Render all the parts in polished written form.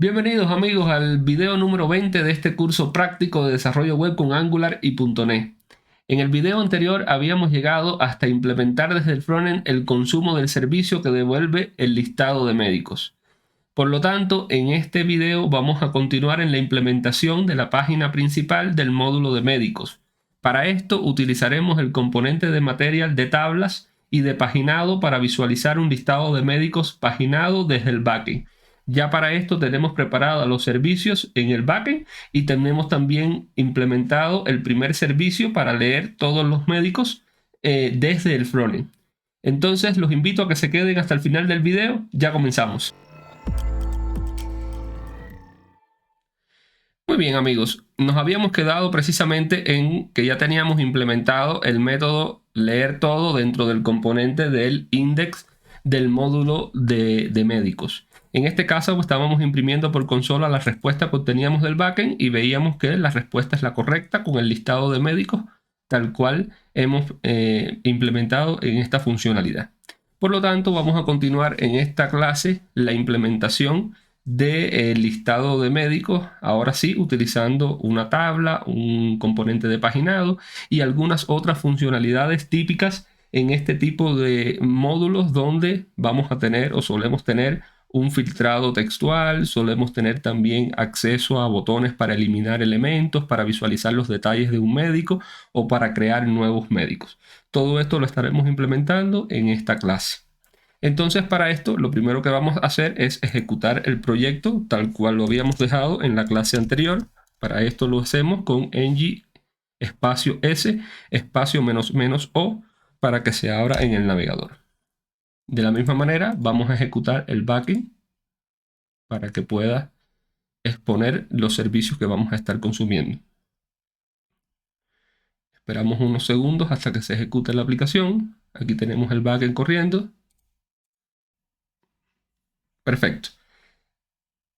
Bienvenidos amigos al video número 20 de este curso práctico de desarrollo web con Angular y .NET. En el video anterior habíamos llegado hasta implementar desde el frontend el consumo del servicio que devuelve el listado de médicos. Por lo tanto, en este video vamos a continuar en la implementación de la página principal del módulo de médicos. Para esto utilizaremos el componente de material de tablas y de paginado para visualizar un listado de médicos paginado desde el backend. Ya para esto tenemos preparados los servicios en el backend y tenemos también implementado el primer servicio para leer todos los médicos desde el frontend. Entonces los invito a que se queden hasta el final del video. Ya comenzamos. Muy bien amigos, nos habíamos quedado precisamente en que ya teníamos implementado el método leer todo dentro del componente del index del módulo de médicos. En este caso estábamos imprimiendo por consola la respuesta que obteníamos del backend y veíamos que la respuesta es la correcta con el listado de médicos tal cual hemos implementado en esta funcionalidad. Por lo tanto, vamos a continuar en esta clase la implementación del listado de médicos, ahora sí utilizando una tabla, un componente de paginado y algunas otras funcionalidades típicas en este tipo de módulos donde vamos a tener o solemos tener un filtrado textual, solemos tener también acceso a botones para eliminar elementos, para visualizar los detalles de un médico o para crear nuevos médicos. Todo esto lo estaremos implementando en esta clase. Entonces, para esto, lo primero que vamos a hacer es ejecutar el proyecto tal cual lo habíamos dejado en la clase anterior. Para esto lo hacemos con ng espacio s espacio --o para que se abra en el navegador. De la misma manera, vamos a ejecutar el backend para que pueda exponer los servicios que vamos a estar consumiendo. Esperamos unos segundos hasta que se ejecute la aplicación. Aquí tenemos el backend corriendo. Perfecto.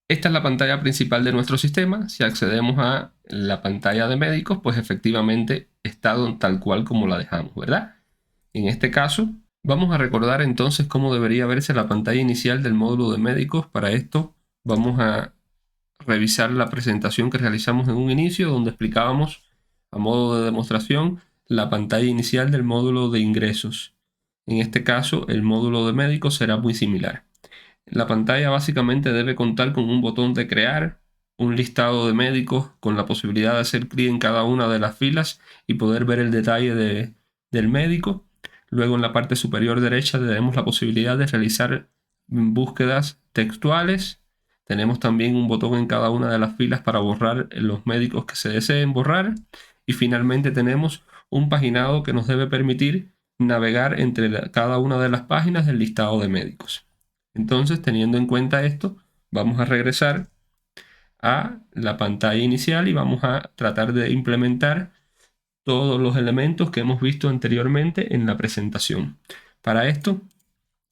Esta es la pantalla principal de nuestro sistema. Si accedemos a la pantalla de médicos, pues efectivamente está tal cual como la dejamos, ¿verdad? En este caso, vamos a recordar entonces cómo debería verse la pantalla inicial del módulo de médicos. Para esto vamos a revisar la presentación que realizamos en un inicio, donde explicábamos a modo de demostración la pantalla inicial del módulo de ingresos. En este caso, el módulo de médicos será muy similar. La pantalla básicamente debe contar con un botón de crear, un listado de médicos con la posibilidad de hacer clic en cada una de las filas y poder ver el detalle del médico. Luego en la parte superior derecha tenemos la posibilidad de realizar búsquedas textuales. Tenemos también un botón en cada una de las filas para borrar los médicos que se deseen borrar. Y finalmente tenemos un paginado que nos debe permitir navegar entre cada una de las páginas del listado de médicos. Entonces, teniendo en cuenta esto, vamos a regresar a la pantalla inicial y vamos a tratar de implementar todos los elementos que hemos visto anteriormente en la presentación. Para esto,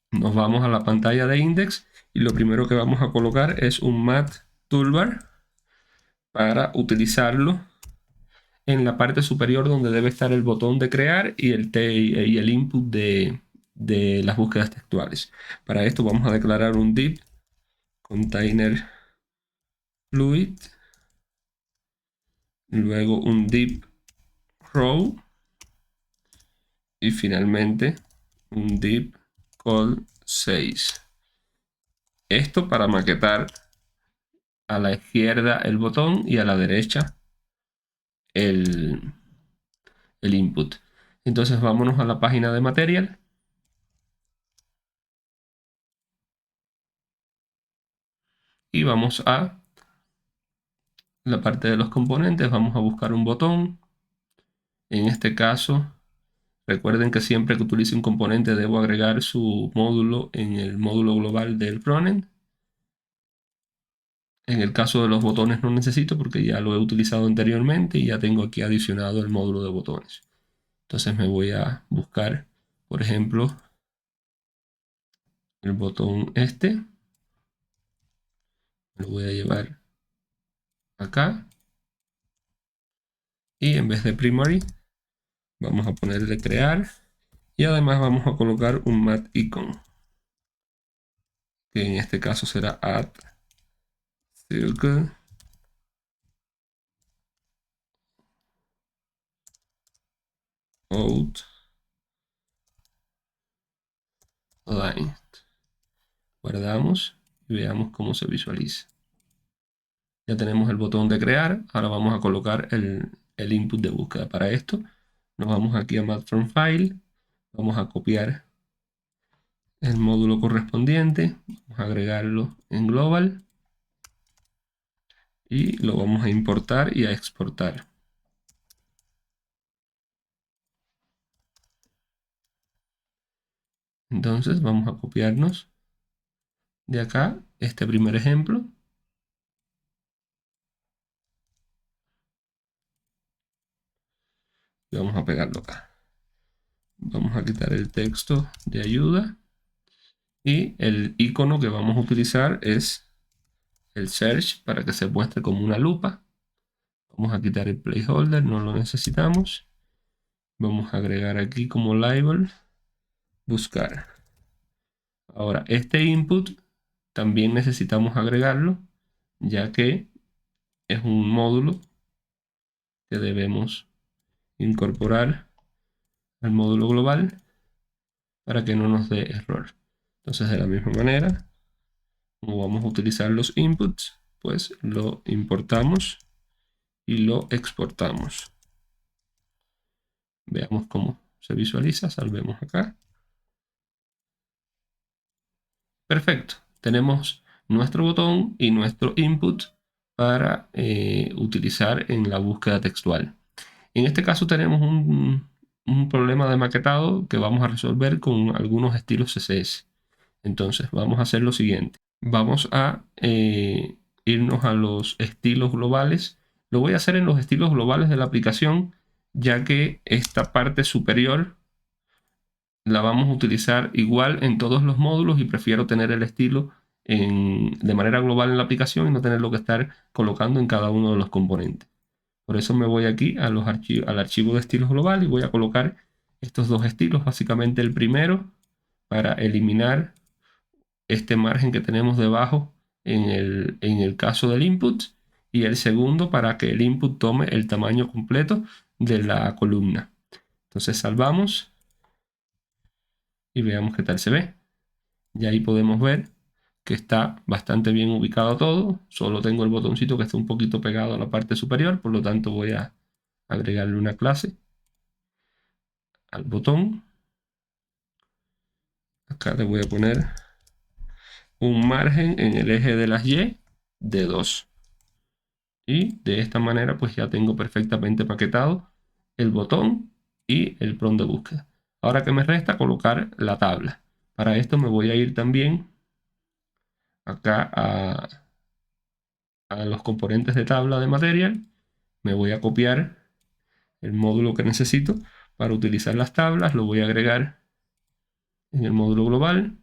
nos vamos a la pantalla de index y lo primero que vamos a colocar es un Mat Toolbar para utilizarlo en la parte superior donde debe estar el botón de crear y el input de las búsquedas textuales. Para esto vamos a declarar un div container fluid, luego un div row y finalmente un div call 6. Esto para maquetar a la izquierda el botón y a la derecha el input. Entonces vámonos a la página de material. Y vamos a la parte de los componentes, vamos a buscar un botón. En este caso, recuerden que siempre que utilice un componente debo agregar su módulo en el módulo global del frontend. En el caso de los botones no necesito porque ya lo he utilizado anteriormente y ya tengo aquí adicionado el módulo de botones. Entonces me voy a buscar, por ejemplo, el botón este. Lo voy a llevar acá. Y en vez de primary, vamos a ponerle crear. Y además vamos a colocar un mat icon, que en este caso será add circle out line. Guardamos y veamos cómo se visualiza. Ya tenemos el botón de crear. Ahora vamos a colocar el input de búsqueda. Para esto nos vamos aquí a Math from File. Vamos a copiar el módulo correspondiente. Vamos a agregarlo en Global. Y lo vamos a importar y a exportar. Entonces vamos a copiarnos de acá este primer ejemplo. Y vamos a pegarlo acá. Vamos a quitar el texto de ayuda. Y el icono que vamos a utilizar es el search para que se muestre como una lupa. Vamos a quitar el placeholder, no lo necesitamos. Vamos a agregar aquí como label buscar. Ahora este input también necesitamos agregarlo, ya que es un módulo que debemos incorporar al módulo global para que no nos dé error. Entonces, de la misma manera, como vamos a utilizar los inputs, pues lo importamos y lo exportamos. Veamos cómo se visualiza. Salvemos acá. Perfecto. Tenemos nuestro botón y nuestro input para utilizar en la búsqueda textual. En este caso tenemos un problema de maquetado que vamos a resolver con algunos estilos CSS. Entonces vamos a hacer lo siguiente. Vamos a irnos a los estilos globales. Lo voy a hacer en los estilos globales de la aplicación, ya que esta parte superior la vamos a utilizar igual en todos los módulos y prefiero tener el estilo de manera global en la aplicación y no tenerlo que estar colocando en cada uno de los componentes. Por eso me voy aquí a al archivo de estilos global y voy a colocar estos dos estilos. Básicamente el primero para eliminar este margen que tenemos debajo en el caso del input, y el segundo para que el input tome el tamaño completo de la columna. Entonces salvamos y veamos qué tal se ve. Y ahí podemos ver que está bastante bien ubicado todo. Solo tengo el botoncito que está un poquito pegado a la parte superior, por lo tanto voy a agregarle una clase al botón. Acá le voy a poner un margen en el eje de las Y de 2. Y de esta manera pues ya tengo perfectamente paquetado el botón y el prompt de búsqueda. Ahora que me resta colocar la tabla. Para esto me voy a ir también acá a los componentes de tabla de material. Me voy a copiar el módulo que necesito para utilizar las tablas. Lo voy a agregar en el módulo global.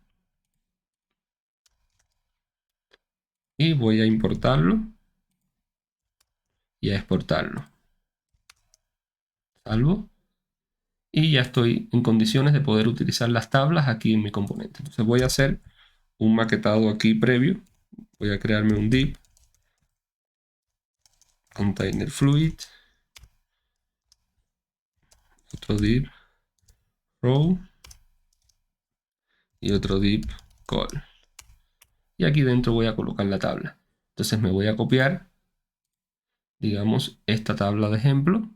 Y voy a importarlo y a exportarlo. Salvo. Y ya estoy en condiciones de poder utilizar las tablas aquí en mi componente. Entonces voy a hacer un maquetado aquí previo. Voy a crearme un div container fluid, otro div row y otro div call. Y aquí dentro voy a colocar la tabla. Entonces me voy a copiar, digamos, esta tabla de ejemplo.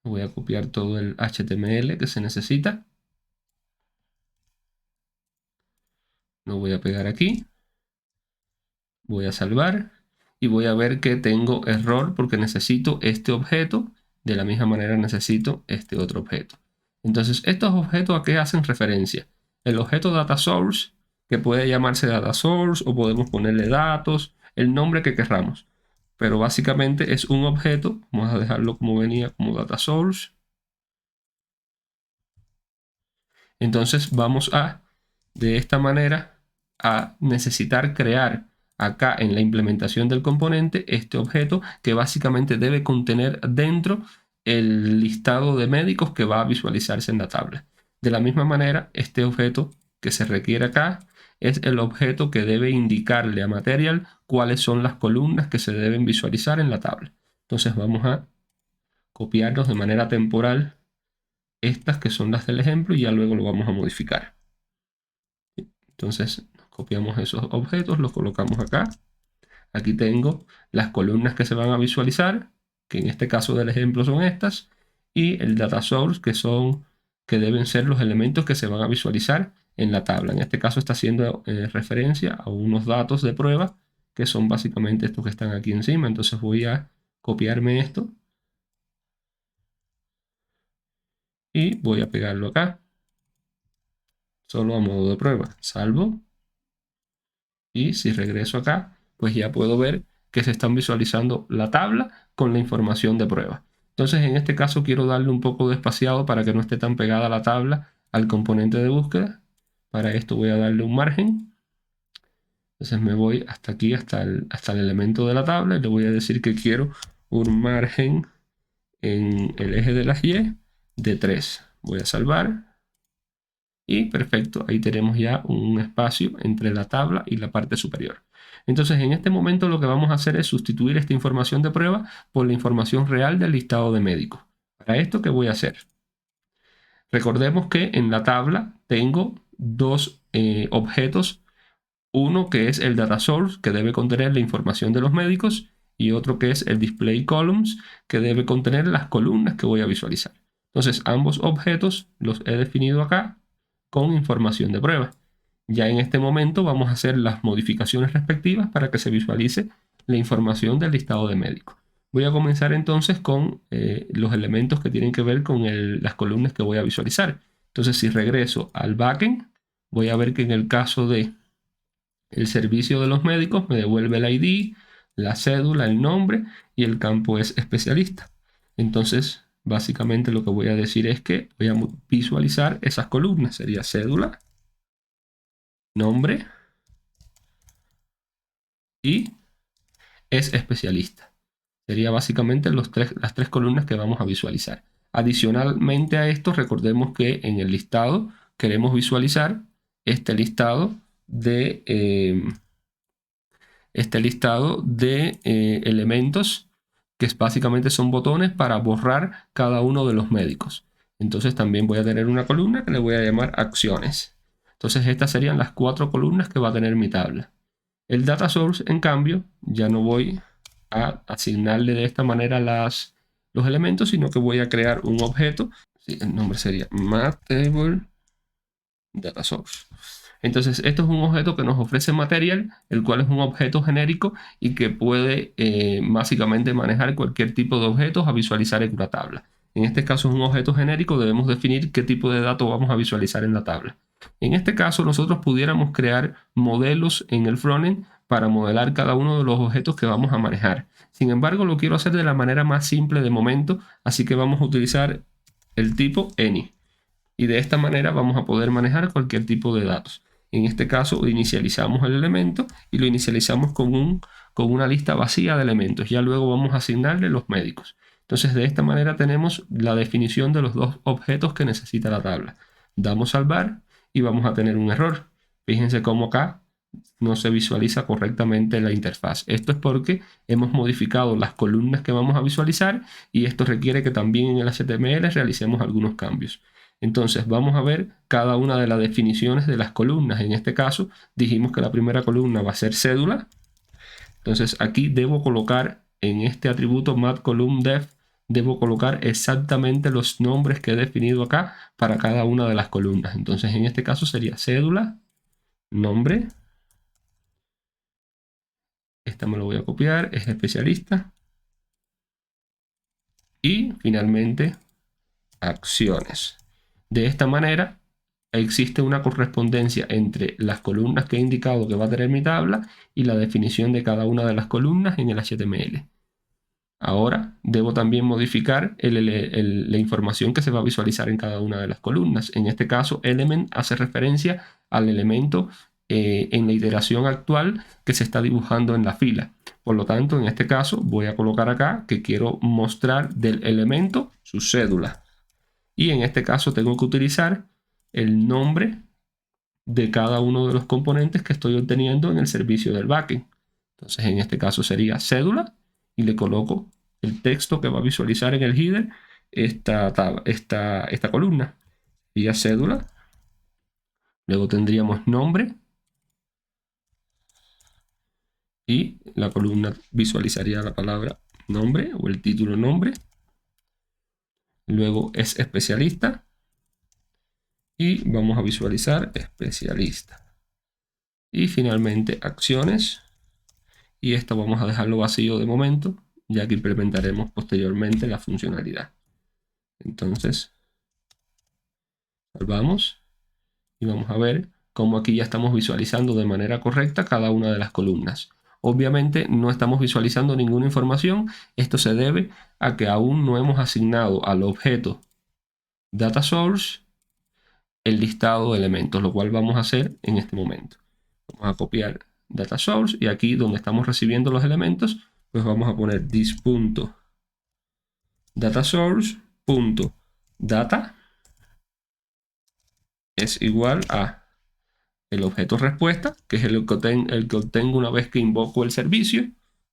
Voy a copiar todo el HTML que se necesita. Lo voy a pegar aquí. Voy a salvar y voy a ver que tengo error porque necesito este objeto. De la misma manera necesito este otro objeto. Entonces, ¿estos objetos a qué hacen referencia? El objeto data source, que puede llamarse data source o podemos ponerle datos, el nombre que querramos. Pero básicamente es un objeto. Vamos a dejarlo como venía, como data source. Entonces vamos de esta manera, a necesitar crear acá en la implementación del componente este objeto que básicamente debe contener dentro el listado de médicos que va a visualizarse en la tabla. De la misma manera, este objeto que se requiere acá es el objeto que debe indicarle a Material cuáles son las columnas que se deben visualizar en la tabla. Entonces vamos a copiarlos de manera temporal estas que son las del ejemplo y ya luego lo vamos a modificar. Entonces copiamos esos objetos, los colocamos acá. Aquí tengo las columnas que se van a visualizar, que en este caso del ejemplo son estas, y el data source, que deben ser los elementos que se van a visualizar en la tabla. En este caso está haciendo referencia a unos datos de prueba, que son básicamente estos que están aquí encima. Entonces voy a copiarme esto y voy a pegarlo acá, solo a modo de prueba. Salvo. Y si regreso acá, pues ya puedo ver que se están visualizando la tabla con la información de prueba. Entonces en este caso quiero darle un poco de espaciado para que no esté tan pegada la tabla al componente de búsqueda. Para esto voy a darle un margen. Entonces me voy hasta aquí, hasta el elemento de la tabla, y le voy a decir que quiero un margen en el eje de las Y de 3. Voy a salvar. Y perfecto, ahí tenemos ya un espacio entre la tabla y la parte superior. Entonces en este momento lo que vamos a hacer es sustituir esta información de prueba por la información real del listado de médicos. Para esto, ¿qué voy a hacer? Recordemos que en la tabla tengo dos objetos. Uno que es el data source, que debe contener la información de los médicos, y otro que es el display columns, que debe contener las columnas que voy a visualizar. Entonces ambos objetos los he definido acá con información de prueba. Ya en este momento vamos a hacer las modificaciones respectivas para que se visualice la información del listado de médicos. Voy a comenzar entonces con los elementos que tienen que ver con las columnas que voy a visualizar. Entonces si regreso al backend, voy a ver que en el caso de el servicio de los médicos me devuelve el ID, la cédula, el nombre y el campo es especialista. Entonces básicamente lo que voy a decir es que voy a visualizar esas columnas. Sería cédula, nombre y es especialista. Sería básicamente las tres columnas que vamos a visualizar. Adicionalmente a esto, recordemos que en el listado queremos visualizar este listado de elementos que básicamente son botones para borrar cada uno de los médicos. Entonces también voy a tener una columna que le voy a llamar acciones. Entonces estas serían las 4 columnas que va a tener mi tabla. El data source, en cambio, ya no voy a asignarle de esta manera los elementos, sino que voy a crear un objeto. Sí, el nombre sería MathTable Data Source. Entonces esto es un objeto que nos ofrece Material, el cual es un objeto genérico y que puede básicamente manejar cualquier tipo de objetos a visualizar en una tabla. En este caso es un objeto genérico, debemos definir qué tipo de datos vamos a visualizar en la tabla. En este caso nosotros pudiéramos crear modelos en el frontend para modelar cada uno de los objetos que vamos a manejar. Sin embargo, lo quiero hacer de la manera más simple de momento, así que vamos a utilizar el tipo any. Y de esta manera vamos a poder manejar cualquier tipo de datos. En este caso inicializamos el elemento y lo inicializamos con una lista vacía de elementos. Ya luego vamos a asignarle los médicos. Entonces de esta manera tenemos la definición de los dos objetos que necesita la tabla. Damos salvar y vamos a tener un error. Fíjense cómo acá no se visualiza correctamente la interfaz. Esto es porque hemos modificado las columnas que vamos a visualizar y esto requiere que también en el HTML realicemos algunos cambios. Entonces vamos a ver cada una de las definiciones de las columnas. En este caso dijimos que la primera columna va a ser cédula. Entonces aquí debo colocar en este atributo MathColumnDef, debo colocar exactamente los nombres que he definido acá para cada una de las columnas. Entonces en este caso sería cédula, nombre. Esta me lo voy a copiar, es especialista. Y finalmente acciones. De esta manera existe una correspondencia entre las columnas que he indicado que va a tener mi tabla y la definición de cada una de las columnas en el HTML. Ahora debo también modificar la información que se va a visualizar en cada una de las columnas. En este caso, element hace referencia al elemento en la iteración actual que se está dibujando en la fila. Por lo tanto, en este caso voy a colocar acá que quiero mostrar del elemento su cédula. Y en este caso tengo que utilizar el nombre de cada uno de los componentes que estoy obteniendo en el servicio del backend. Entonces en este caso sería cédula y le coloco el texto que va a visualizar en el header esta columna. Sería cédula. Luego tendríamos nombre. Y la columna visualizaría la palabra nombre o el título nombre. Luego es especialista. Y vamos a visualizar especialista. Y finalmente acciones. Y esto vamos a dejarlo vacío de momento, ya que implementaremos posteriormente la funcionalidad. Entonces, salvamos y vamos a ver cómo aquí ya estamos visualizando de manera correcta cada una de las columnas. Obviamente no estamos visualizando ninguna información. Esto se debe a que aún no hemos asignado al objeto data source el listado de elementos, lo cual vamos a hacer en este momento. Vamos a copiar data source y aquí donde estamos recibiendo los elementos, pues vamos a poner this.datasource.data es igual a el objeto respuesta, que es el que obtengo una vez que invoco el servicio,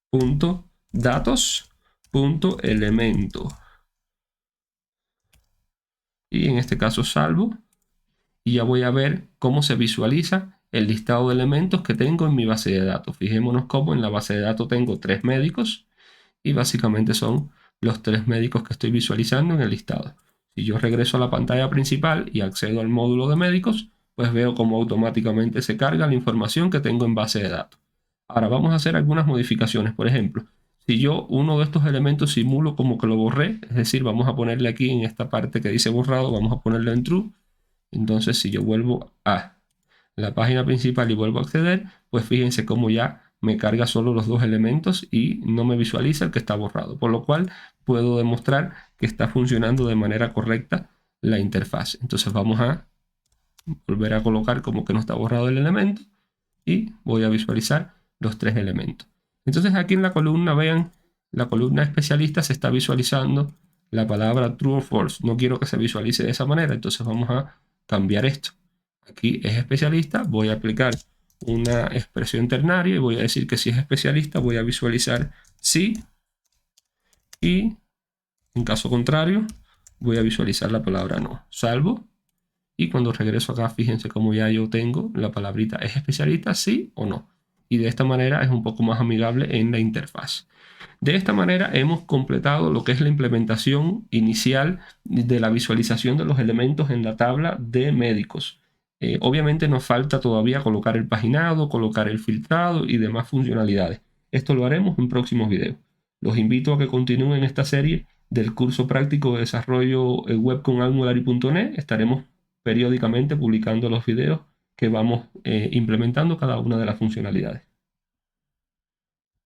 punto datos, punto elemento. Y en este caso salvo. Y ya voy a ver cómo se visualiza el listado de elementos que tengo en mi base de datos. Fijémonos cómo en la base de datos tengo 3 médicos y básicamente son los 3 médicos que estoy visualizando en el listado. Si yo regreso a la pantalla principal y accedo al módulo de médicos, pues veo cómo automáticamente se carga la información que tengo en base de datos. Ahora vamos a hacer algunas modificaciones. Por ejemplo, si yo uno de estos elementos simulo como que lo borré, es decir, vamos a ponerle aquí en esta parte que dice borrado, vamos a ponerle en true. Entonces, si yo vuelvo a la página principal y vuelvo a acceder, pues fíjense cómo ya me carga solo los 2 elementos y no me visualiza el que está borrado. Por lo cual, puedo demostrar que está funcionando de manera correcta la interfaz. Entonces, vamos a volver a colocar como que no está borrado el elemento y voy a visualizar los 3 elementos. Entonces, aquí en la columna, vean, la columna especialista se está visualizando la palabra true o false. No quiero que se visualice de esa manera, entonces vamos a cambiar esto. Aquí es especialista, voy a aplicar una expresión ternaria y voy a decir que si es especialista voy a visualizar sí, y en caso contrario voy a visualizar la palabra no. Salvo, y cuando regreso acá fíjense cómo ya yo tengo la palabrita es especialista, sí o no. Y de esta manera es un poco más amigable en la interfaz. De esta manera hemos completado lo que es la implementación inicial de la visualización de los elementos en la tabla de médicos. Obviamente nos falta todavía colocar el paginado, colocar el filtrado y demás funcionalidades. Esto lo haremos en próximos videos. Los invito a que continúen esta serie del curso práctico de desarrollo web con Angular.net. Estaremos periódicamente publicando los videos que vamos implementando cada una de las funcionalidades.